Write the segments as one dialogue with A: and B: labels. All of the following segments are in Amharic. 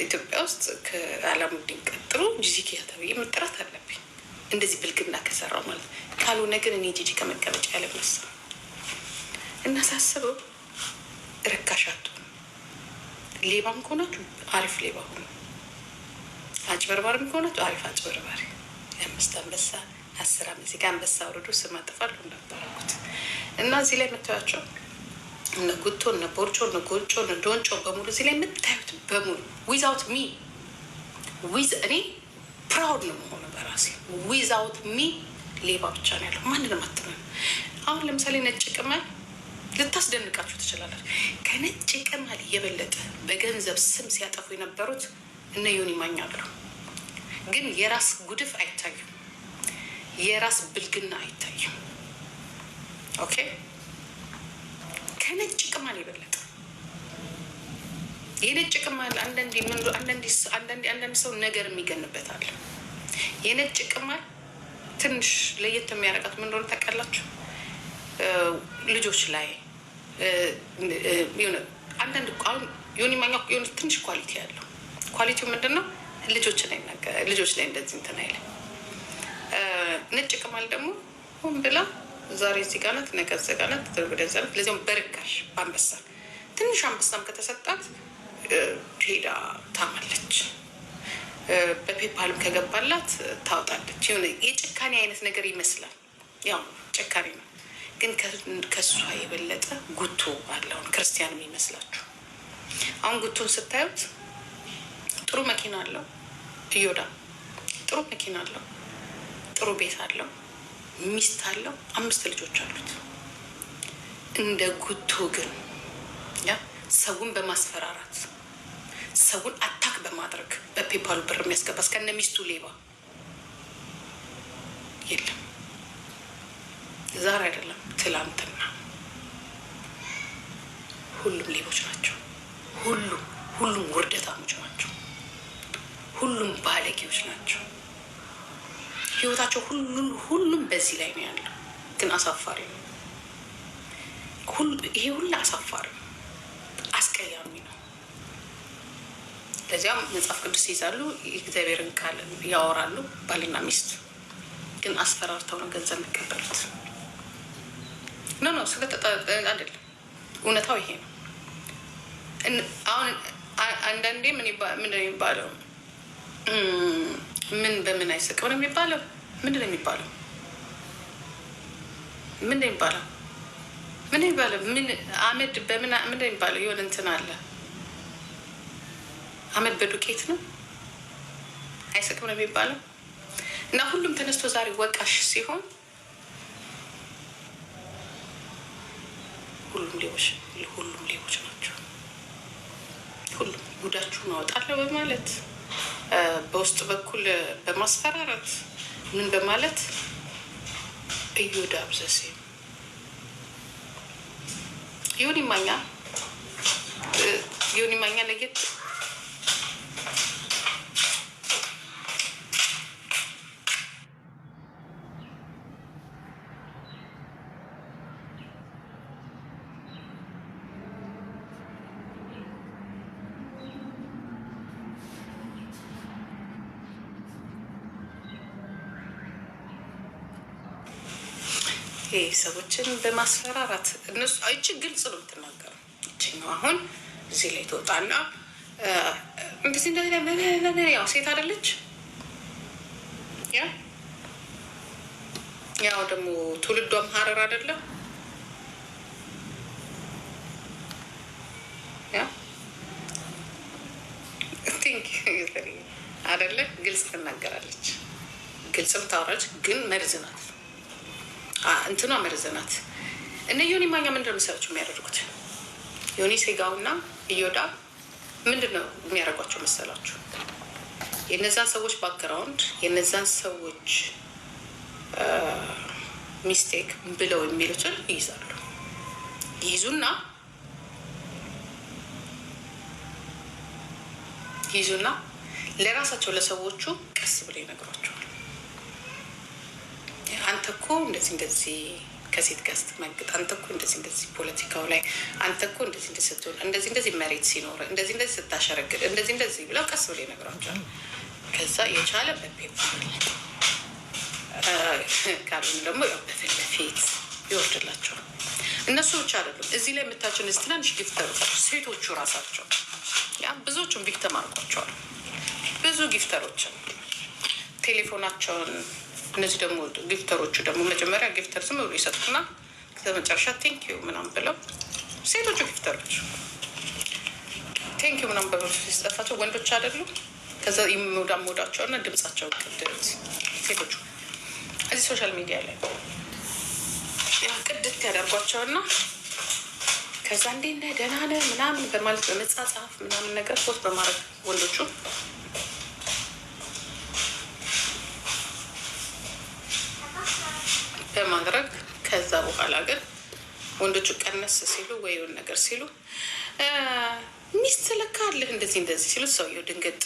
A: ኢትዮጵያ ውስጥ ከአላሙዲን ቀጥሎ ጂጂኪያ ተብዬ መጠራት አለብኝ። እንደዚህ ብልግና ከሰራው ማለት ካልሆነ ግን እኔ ጂጂ ከመቀመጫ ያለመሳ እና ሳስበው ርካሻቱ ሌባም ከሆናችሁ አሪፍ ሌባ ሆኑ፣ አጭበርባሪም ከሆናችሁ አሪፍ አጭበርባሪ። 5 አንበሳ 10 እዚህ ጋር አንበሳ አውርዶ ስም አጥፋለሁ እንዳባረኩት እና እዚህ ላይ የምታያቸው እነ ጉቶ እነ ቦርጮ እነ ጎጮ እነ ዶንጮ በሙሉ እዚህ ላይ የምታዩት በሙሉ ዊዛውት ሚ እኔ ፕራውድ ነው መሆኑ በራሴ ዊዛውት ሚ ሌባ ብቻ ነው ያለው። ማንንም አትመን። አሁን ለምሳሌ ነጭ ቅመል ልታስደንቃችሁ ትችላለች። ከነጭ ቅመል የበለጠ በገንዘብ ስም ሲያጠፉ የነበሩት እነ ዮኒ ማኛ ብለው፣ ግን የራስ ጉድፍ አይታዩም፣ የራስ ብልግና አይታዩም። ኦኬ ከነጭ ቅማል የበለጠ የነጭ ቅማል አንዳንድ ሰው ነገር የሚገንበታል። የነጭ ቅማል ትንሽ ለየት የሚያደርጋት ምን እንደሆነ ታውቃላችሁ? ልጆች ላይ አንዳንድ አሁን ዮኒ ማኛ የሆነ ትንሽ ኳሊቲ ያለው ኳሊቲው ምንድን ነው? ልጆች ላይ እንደዚህ እንትን አይልም። ነጭ ቅማል ደግሞ ሆን ብላ ዛሬ እዚህ ጋር ናት፣ ነገ እዚያ ጋር ናት፣ ወደዚያ ናት። ለዚያውም በርካሽ በአንበሳ ትንሽ አንበሳም ከተሰጣት ሄዳ ታማለች። በፔፓልም ከገባላት ታወጣለች። የሆነ የጭካኔ አይነት ነገር ይመስላል። ያው ጭካኔ ነው፣ ግን ከእሷ የበለጠ ጉቶ አለውን ክርስቲያን የሚመስላችሁ። አሁን ጉቶን ስታዩት ጥሩ መኪና አለው፣ እዮዳ ጥሩ መኪና አለው፣ ጥሩ ቤት አለው፣ ሚስት አለው፣ 5 ልጆች አሉት። እንደ ጉቶ ግን ሰውን በማስፈራራት ሰውን አታክ በማድረግ በፔፓሉ ብር የሚያስገባ እስከነ ሚስቱ ሌባ የለም። ዛሬ አይደለም ትላንትና ሁሉም ሌቦች ናቸው። ሁሉም ውርደታሞች ናቸው። ሁሉም ባለጌዎች ናቸው። ህይወታቸው ሁሉም በዚህ ላይ ነው ያለው። ግን አሳፋሪ ነው። ይሄ ሁሉ አሳፋሪ ነው፣ አስቀያሚ ነው። ለዚያም መጽሐፍ ቅዱስ ይይዛሉ፣ የእግዚአብሔርን ቃል ያወራሉ። ባልና ሚስት ግን አስፈራርተው ነው ገንዘብ የሚቀበሉት። ኖ ስለጠጣ አይደለም፣ እውነታው ይሄ ነው። አሁን አንዳንዴ ምን ነው የሚባለው? ምን በምን አይሰቀው ነው የሚባለው? ምንድን ነው የሚባለው? ምን አመድ በምን ምንድን ነው የሚባለው? የሆነ እንትን አለ። አመድ በዱቄት ነው አይሰቅም ነው የሚባለው። እና ሁሉም ተነስቶ ዛሬ ወቃሽ ሲሆን ሁሉም ሌቦች ናቸው። ሁሉም ጉዳችሁን አወጣለሁ በማለት በውስጥ በኩል በማስፈራራት ምን በማለት እዮዳ ብዘሴ ዮኒ ማኛ ለየት ሰዎችን በማስፈራራት እነሱ አይቺ ግልጽ ነው የምትናገረው። ይችኛው አሁን እዚህ ላይ ትወጣና እንደዚህ ያው ሴት አይደለች። ያው ደግሞ ትውልዷም ሀረር አይደለም። አይደለ? ግልጽ ትናገራለች፣ ግልጽም ታወራለች። ግን መርዝ ናት፣ እንትኗ መርዝ ናት። እነ ዮኒ ማኛ ምንድን ነው መሰላችሁ የሚያደርጉት? ዮኒ ሴጋውና እዮዳ ምንድን ነው የሚያደርጓቸው መሰላችሁ? የነዛን ሰዎች ባክግራውንድ የነዛን ሰዎች ሚስቴክ ብለው የሚሉትን ይይዛሉ። ይይዙና ለራሳቸው ለሰዎቹ ቀስ ብለው ይነግሯቸዋል። አንተ እኮ እንደዚህ ከሴት ጋር ስትማግጥ አንተ እኮ እንደዚህ ፖለቲካው ላይ አንተ እኮ እንደዚህ ስትሆን እንደዚህ መሬት ሲኖር እንደዚህ ስታሸረግድ እንደዚህ ብለው ቀስ ብለው ይነግሯቸዋል። ከዛ የቻለ በፔፐር ካልሆነ ደግሞ በፊት ለፊት ይወርድላቸዋል። እነሱ ብቻ አይደሉም። እዚህ ላይ የምታቸው እነዚህ ትናንሽ ጊፍተሮች ሴቶቹ ራሳቸው ብዙዎቹን ቪክተም አድርጓቸዋል። ብዙ ጊፍተሮችን ቴሌፎናቸውን እነዚህ ደግሞ ጊፍተሮቹ ደግሞ መጀመሪያ ጊፍተር ዝም ብሎ ይሰጡና ከመጨረሻ ቴንኪዩ ምናምን ብለው ሴቶቹ ጊፍተሮች ቴንኪዩ ምናምን ብለው ሲሰጣቸው ወንዶች አይደሉም። ከዛ ሞዳቸውና ድምጻቸው ቅድት ሴቶቹ እዚህ ሶሻል ሚዲያ ላይ ቅድት ያደርጓቸውና ከዛ እንዴት ነህ ደህና ነህ ምናምን በማለት በመጻጻፍ ምናምን ነገር ፖስት በማድረግ ወንዶቹ በማድረግ ከዛ በኋላ ግን ወንዶቹ ቀነስ ሲሉ ወይ የሆነ ነገር ሲሉ ሚስት ለካ አለህ እንደዚህ ሲሉ ሰውየው ድንገት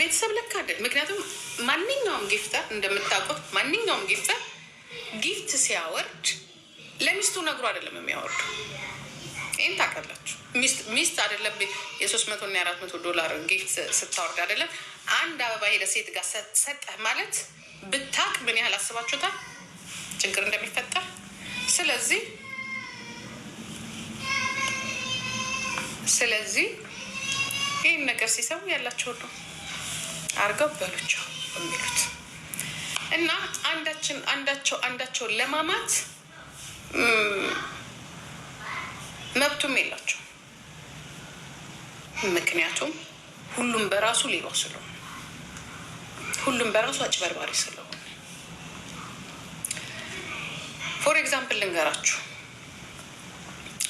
A: ቤተሰብ ለካ አይደል። ምክንያቱም ማንኛውም ጊፍተር እንደምታውቁት ማንኛውም ጊፍተር ጊፍት ሲያወርድ ለሚስቱ ነግሮ አይደለም የሚያወርዱ። ይህን ታውቃላችሁ። ሚስት አይደለም የ300 እና $400 ጊፍት ስታወርድ አይደለም። አንድ አበባ ሄደ ሴት ጋር ሰጠህ ማለት ብታቅ ምን ያህል አስባችሁታል ችግር እንደሚፈጠር። ስለዚህ ይህን ነገር ሲሰሙ ያላቸው ነው አርገው በሉቸው የሚሉት እና አንዳቸውን ለማማት መብቱም የላቸው። ምክንያቱም ሁሉም በራሱ ሌባ ስለሆነ፣ ሁሉም በራሱ አጭበርባሪ ስለሆነ። ፎር ኤግዛምፕል ልንገራችሁ።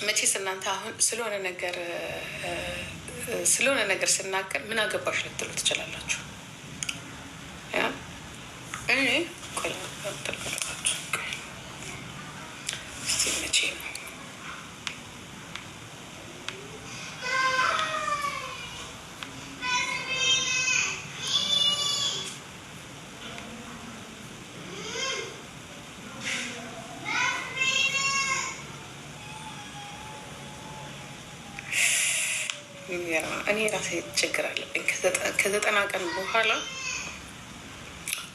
A: መቼስ እናንተ አሁን ስለሆነ ነገር ስናገር ምን አገባሽ ልትሉ ትችላላችሁ። እኔ ቆላላችሁ እስቲ መቼ ነው እኔ ራሴ ችግር አለብኝ። ከ90 ቀን በኋላ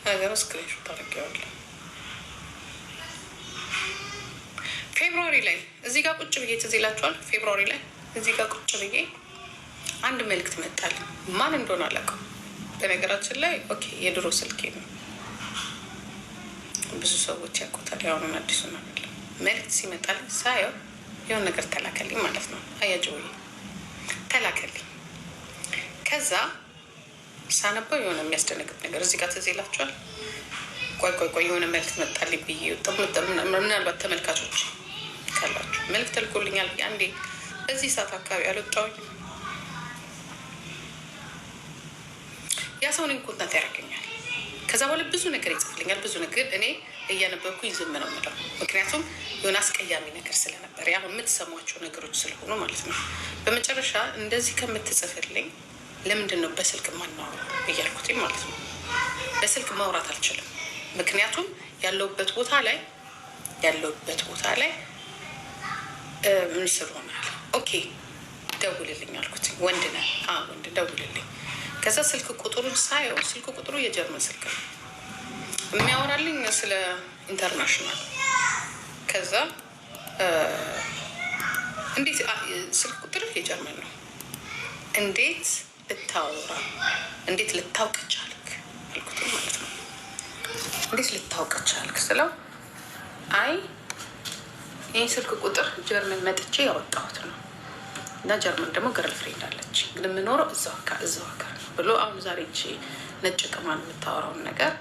A: ነገሩ ስክሪንሾት አድርጌዋለሁ። ፌብሩዋሪ ላይ እዚህ ጋር ቁጭ ብዬ ትዝ ይላችኋል። ፌብሩዋሪ ላይ እዚህ ጋር ቁጭ ብዬ አንድ መልዕክት መጣል። ማን እንደሆነ አላውቅም። በነገራችን ላይ ኦኬ የድሮ ስልኬ ነው፣ ብዙ ሰዎች ያውቁታል። ያሁኑን አዲሱን አይደለም። መልዕክት ሲመጣል ሳየው የሆነ ነገር ተላከልኝ ማለት ነው። አያጅወይ ተላከልኝ። ከዛ ሳነበው የሆነ የሚያስደነግጥ ነገር እዚህ ጋር ትዝ ይላችኋል። ቆይ የሆነ መልዕክት መጣልኝ ብዬ ምናልባት ተመልካቾች ካላችሁ መልዕክት ተልኮልኛል አንዴ በዚህ ሰዓት አካባቢ አልወጣሁኝ። ያ ሰው እኔን ኮንታክት ያደርገኛል። ከዛ በኋላ ብዙ ነገር ይጽፍልኛል። ብዙ ነገር እኔ እያነበብኩኝ ዝም ነው የምለው። ምክንያቱም የሆነ አስቀያሚ ነገር ስለነበር ያ የምትሰሟቸው ነገሮች ስለሆኑ ማለት ነው። በመጨረሻ እንደዚህ ከምትጽፍልኝ ለምንድን ነው በስልክ ማናወራው እያልኩት ማለት ነው። በስልክ ማውራት አልችልም። ምክንያቱም ያለውበት ቦታ ላይ ምን ስለሆናል። ኦኬ ደውልልኝ አልኩት። ወንድ ነህ? ወንድ ደውልልኝ። ከዛ ስልክ ቁጥሩን ሳየው ስልክ ቁጥሩ የጀርመን ስልክ ነው የሚያወራልኝ ስለ ኢንተርናሽናል። ከዛ እንዴት ስልክ ቁጥር የጀርመን ነው እንዴት ልታውቅ ቻልክ አልኩት ማለት ነው። እንዴት ልታውቅ ቻልክ ስለው አይ ይህ ስልክ ቁጥር ጀርመን መጥቼ ያወጣሁት ነው እና ጀርመን ደግሞ ገርል ፍሬንድ አለች ግን የምኖረው እዛው ሀገር ነው ብሎ አሁን ዛሬ ነጭ ቅማን የምታወራውን ነገር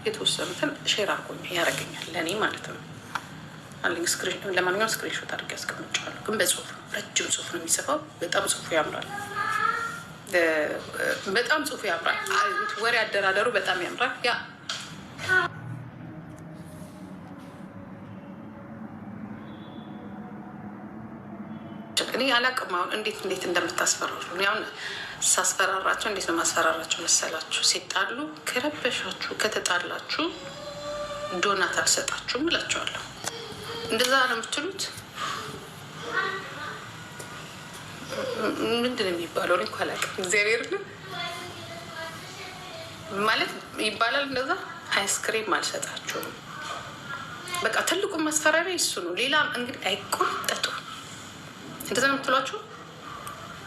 A: የተወሰኑትን ሼር አድርጎኝ ያደርገኛል ለእኔ ማለት ነው። ለማንኛውም ስክሪንሾት አድርጌ ያስቀምጫለሁ። ግን በጽሁፍ ነው፣ ረጅም ጽሁፍ ነው የሚጽፈው። በጣም ጽሁፉ ያምራል። ወሬ አደራደሩ በጣም ያምራል። ያ እኔ አላቅም አሁን እንዴት እንደምታስፈራሩ። አሁን ሳስፈራራቸው እንዴት ነው ማስፈራራቸው መሰላችሁ? ሲጣሉ ከረበሻችሁ ከተጣላችሁ ዶናት አልሰጣችሁም እላቸዋለሁ። እንደዛ ነው የምትሉት? ምንድን ነው የሚባለው? እኔ እኮ አላውቅም። እግዚአብሔር ማለት ይባላል እንደዛ። አይስክሬም አልሰጣችሁም። በቃ ትልቁ ማስፈራሪያ እሱ ነው። ሌላ እንግዲህ አይቆጠጡ። እንደዛ ነው የምትሏቸው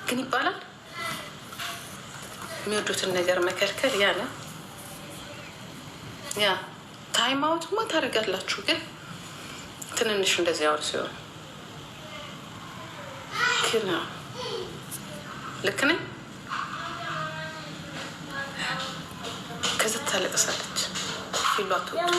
A: ግን ይባላል። የሚወዱትን ነገር መከልከል ያ ነው። ያ ታይም አውትማ ታደርጋላችሁ፣ ግን ትንንሽ እንደዚህ አውር ሲሆን ግን ልክ ነኝ። ከዛ ታለቅሳለች። ፊሉ አትወጡ።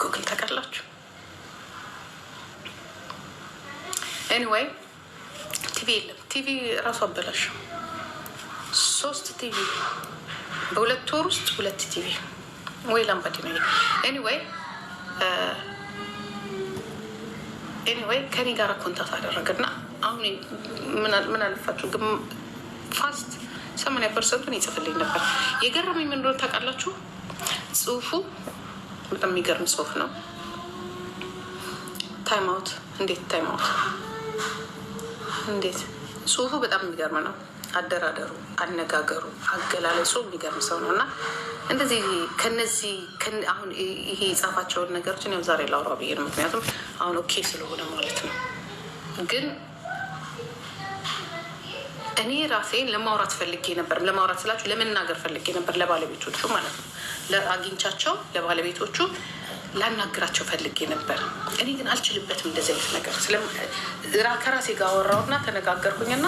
A: ጉግል ታውቃላችሁ? ኤኒዌይ ቲቪ የለም። ቲቪ እራሱ አበላሸው። 3 ቲቪ በ2 ወር ውስጥ 2 ቲቪ ወይ ላምባዲ ነው። ኤኒዌይ ከኔ ጋር ኮንታክት አደረገና አሁን ምን አልፋችሁ ግን ፋስት 80% ይጽፍልኝ ነበር። የገረመኝ ምን እንደሆነ ታውቃላችሁ? ጽሁፉ በጣም የሚገርም ጽሁፍ ነው። ታይም አውት እንዴት ታይም አውት እንዴት! ጽሁፉ በጣም የሚገርም ነው። አደራደሩ፣ አነጋገሩ፣ አገላለጹ የሚገርም ሰው ነው። እና እንደዚህ ከነዚህ አሁን ይሄ የጻፋቸውን ነገሮችን ያው ዛሬ ላውራ ብዬ ነው። ምክንያቱም አሁን ኦኬ ስለሆነ ማለት ነው። ግን እኔ ራሴን ለማውራት ፈልጌ ነበር። ለማውራት ስላችሁ ለመናገር ፈልጌ ነበር፣ ለባለቤቶቹ ማለት ነው። አግኝቻቸው ለባለቤቶቹ ላናግራቸው ፈልጌ ነበር። እኔ ግን አልችልበትም እንደዚህ አይነት ነገር። ከራሴ ጋር አወራሁና ተነጋገርኩኝና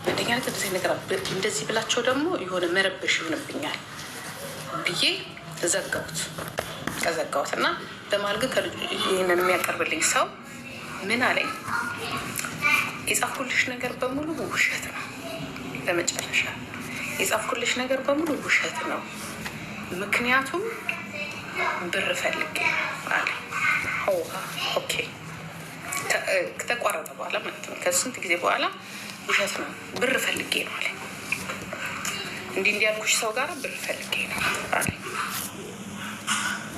A: አንደኛ ነገር እንደዚህ ነገር እንደዚህ ብላቸው ደግሞ የሆነ መረበሽ ይሆንብኛል ብዬ ዘጋሁት እና በመሀል ግን ይህንን የሚያቀርብልኝ ሰው ምን አለኝ? የጻፍኩልሽ ነገር በሙሉ ውሸት ነው። በመጨረሻ የጻፍኩልሽ ነገር በሙሉ ውሸት ነው፣ ምክንያቱም ብር ፈልጌ አለ። ኦኬ ከተቋረጠ በኋላ ማለት ነው፣ ከስንት ጊዜ በኋላ ውሸት ነው፣ ብር ፈልጌ ነው አለ። እንዲህ ያልኩሽ ሰው ጋር ብር ፈልጌ ነው አለ።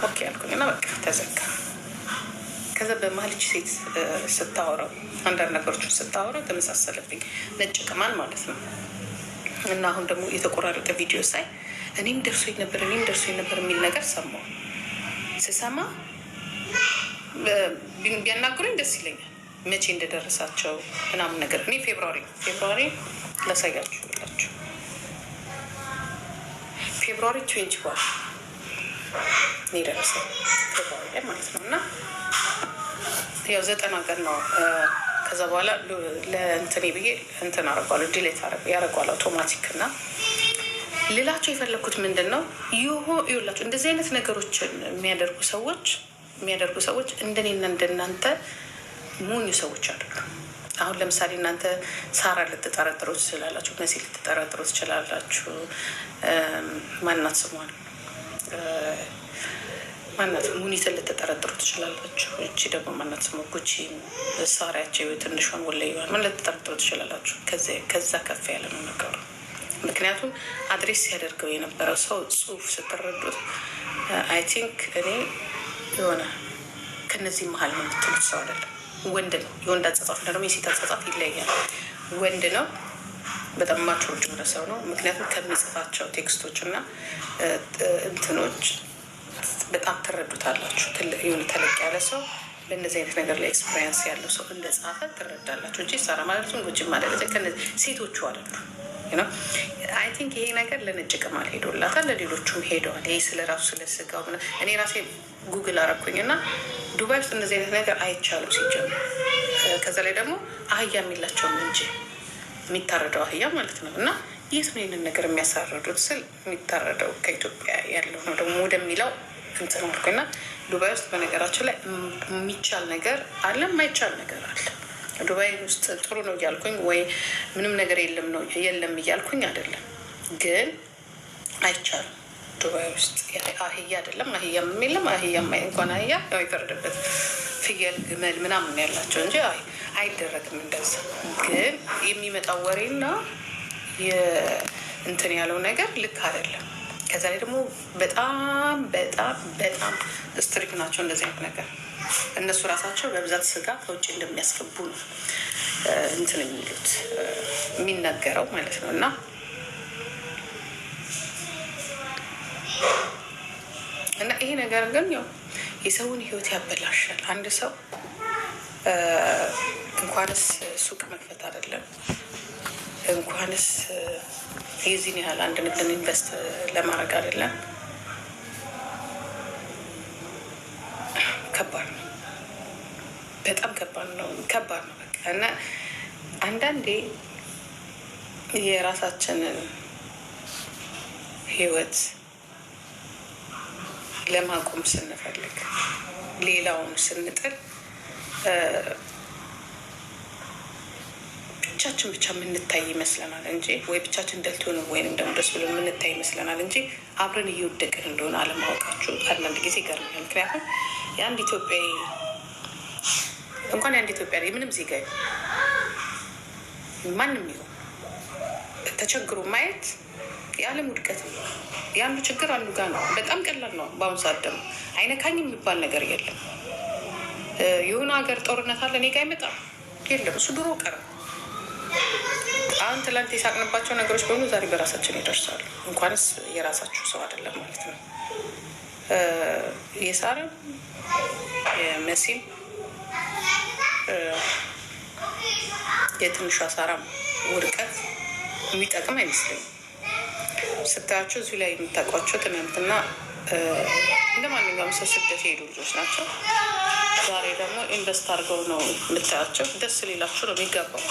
A: ኦኬ አልኩኝና በቃ ተዘጋ። ከዛ በማልች ሴት ስታወራው አንዳንድ ነገሮችን ስታወራው ተመሳሰለብኝ። ነጭ ቅማል ማለት ነው። እና አሁን ደግሞ የተቆራረጠ ቪዲዮ ሳይ እኔም ደርሶኝ ነበር የሚል ነገር ሰማሁ። ስሰማ ቢያናግሩኝ ደስ ይለኛል፣ መቼ እንደደረሳቸው ምናምን ነገር። እኔ ፌብሩዋሪ ላሳያችሁ ብላችሁ ፌብሩዋሪ 21 የደረሰው ፌብሩዋሪ ላይ ማለት ነው። እና ያው 90 ቀን ነው። ከዛ በኋላ ለእንትኔ ብዬ እንትን አረጓለሁ፣ ዲሌት ያረጓል አውቶማቲክ። እና ሌላቸው የፈለግኩት ምንድን ነው ይኸውላችሁ፣ እንደዚህ አይነት ነገሮችን የሚያደርጉ ሰዎች እንደኔና እንደናንተ ሞኙ ሰዎች አይደሉም። አሁን ለምሳሌ እናንተ ሳራ ልትጠረጥሩ ትችላላችሁ፣ መሲ ልትጠረጥሩ ትችላላችሁ። ማናት ስሟን ማናት ሙኒትን ልትጠረጥሩ ትችላላችሁ። እቺ ደግሞ ማናት ስሟ ጉቺ ሳሪያቸው ትንሿን ወለይዋን ምን ልትጠረጥሩ ትችላላችሁ። ከዛ ከፍ ያለ ነው ነገሩ። ምክንያቱም አድሬስ ሲያደርገው የነበረው ሰው ጽሁፍ ስትረዱት አይ ቲንክ እኔ የሆነ ከነዚህ መሀል ነው የምትሉት ሰው አይደለም። ወንድ ነው። የወንድ አጻጻፍ እና ደግሞ የሴት አጻጻፍ ይለያል። ወንድ ነው። በጣም ማቹር የሆነ ሰው ነው። ምክንያቱም ከሚጽፋቸው ቴክስቶች እና እንትኖች በጣም ትረዱታላችሁ። የሆነ ተለቅ ያለ ሰው በእነዚህ አይነት ነገር ላይ ኤክስፔሪንስ ያለው ሰው እንደጻፈ ትረዳላችሁ እንጂ ሳራ ማለቱን ጉጅ ማለት ከነዚህ ሴቶቹ አይደሉ። አይ ቲንክ ይሄ ነገር ለነጭ ቅማል ሄዶላታል፣ ለሌሎቹም ሄደዋል። ይሄ ስለ ራሱ ስለ ስጋው እኔ ራሴ ጉግል አረኩኝ እና ዱባይ ውስጥ እንደዚህ አይነት ነገር አይቻሉ ሲጀምር። ከዛ ላይ ደግሞ አህያ የሚላቸውም እንጂ የሚታረደው አህያ ማለት ነው። እና የት ነው ይህንን ነገር የሚያሳረዱት ስል የሚታረደው ከኢትዮጵያ ያለው ነው ደግሞ ወደሚለው እንትን አልኩኝ እና ዱባይ ውስጥ በነገራችን ላይ የሚቻል ነገር አለ፣ የማይቻል ነገር አለ። ዱባይ ውስጥ ጥሩ ነው እያልኩኝ ወይ ምንም ነገር የለም እያልኩኝ አይደለም፣ ግን አይቻልም። ዱባይ ውስጥ አህያ አይደለም አህያም የለም። አህያም እንኳን አህያ ያው ይፈርድበት፣ ፍየል፣ ግመል ምናምን ያላቸው እንጂ አይደረግም እንደዛ። ግን የሚመጣው ወሬና እንትን ያለው ነገር ልክ አይደለም። ከዛ ላይ ደግሞ በጣም በጣም በጣም ስትሪክ ናቸው እንደዚህ አይነት ነገር። እነሱ ራሳቸው በብዛት ስጋ ከውጭ እንደሚያስገቡ ነው እንትን የሚሉት የሚነገረው ማለት ነው። እና ይሄ ነገር ግን ያው የሰውን ህይወት ያበላሻል። አንድ ሰው እንኳንስ ሱቅ መክፈት አይደለም እንኳንስ የዚህን ያህል አንድ ንግድን ኢንቨስት ለማድረግ አይደለም፣ ከባድ ነው፣ በጣም ከባድ ነው በቃ። እና አንዳንዴ የራሳችንን ህይወት ለማቆም ስንፈልግ ሌላውን ስንጥል ብቻችን ብቻ የምንታይ ይመስለናል እንጂ ወይ ብቻችን ደልቶን ወይንም ደግሞ ደስ ብሎ የምንታይ ይመስለናል እንጂ አብረን እየወደቅን እንደሆነ አለማወቃችሁ አንዳንድ ጊዜ ይገርማል። ምክንያቱም የአንድ ኢትዮጵያዊ እንኳን የአንድ ኢትዮጵያ የምንም ዜጋ ማንም ይሁን ተቸግሮ ማየት የዓለም ውድቀት ነው። የአንዱ ችግር አንዱ ጋር ነው። በጣም ቀላል ነው። በአሁኑ ሰዓት ደግሞ አይነካኝ የሚባል ነገር የለም። የሆነ ሀገር ጦርነት አለ እኔ ጋ አይመጣም የለም። እሱ ድሮ ቀረ። አሁን ትላንት የሳቅንባቸው ነገሮች በሙሉ ዛሬ በራሳችን ይደርሳሉ። እንኳንስ የራሳችሁ ሰው አይደለም ማለት ነው። የሳራም የመሲም የትንሿ ሳራም ውድቀት የሚጠቅም አይመስለኝም። ስታያቸው እዚሁ ላይ የምታውቋቸው ትናንትና እንደ ማንኛውም ሰው ስደት የሄዱ ልጆች ናቸው። ዛሬ ደግሞ ኢንቨስት አድርገው ነው የምታያቸው። ደስ ሌላችሁ ነው የሚገባው።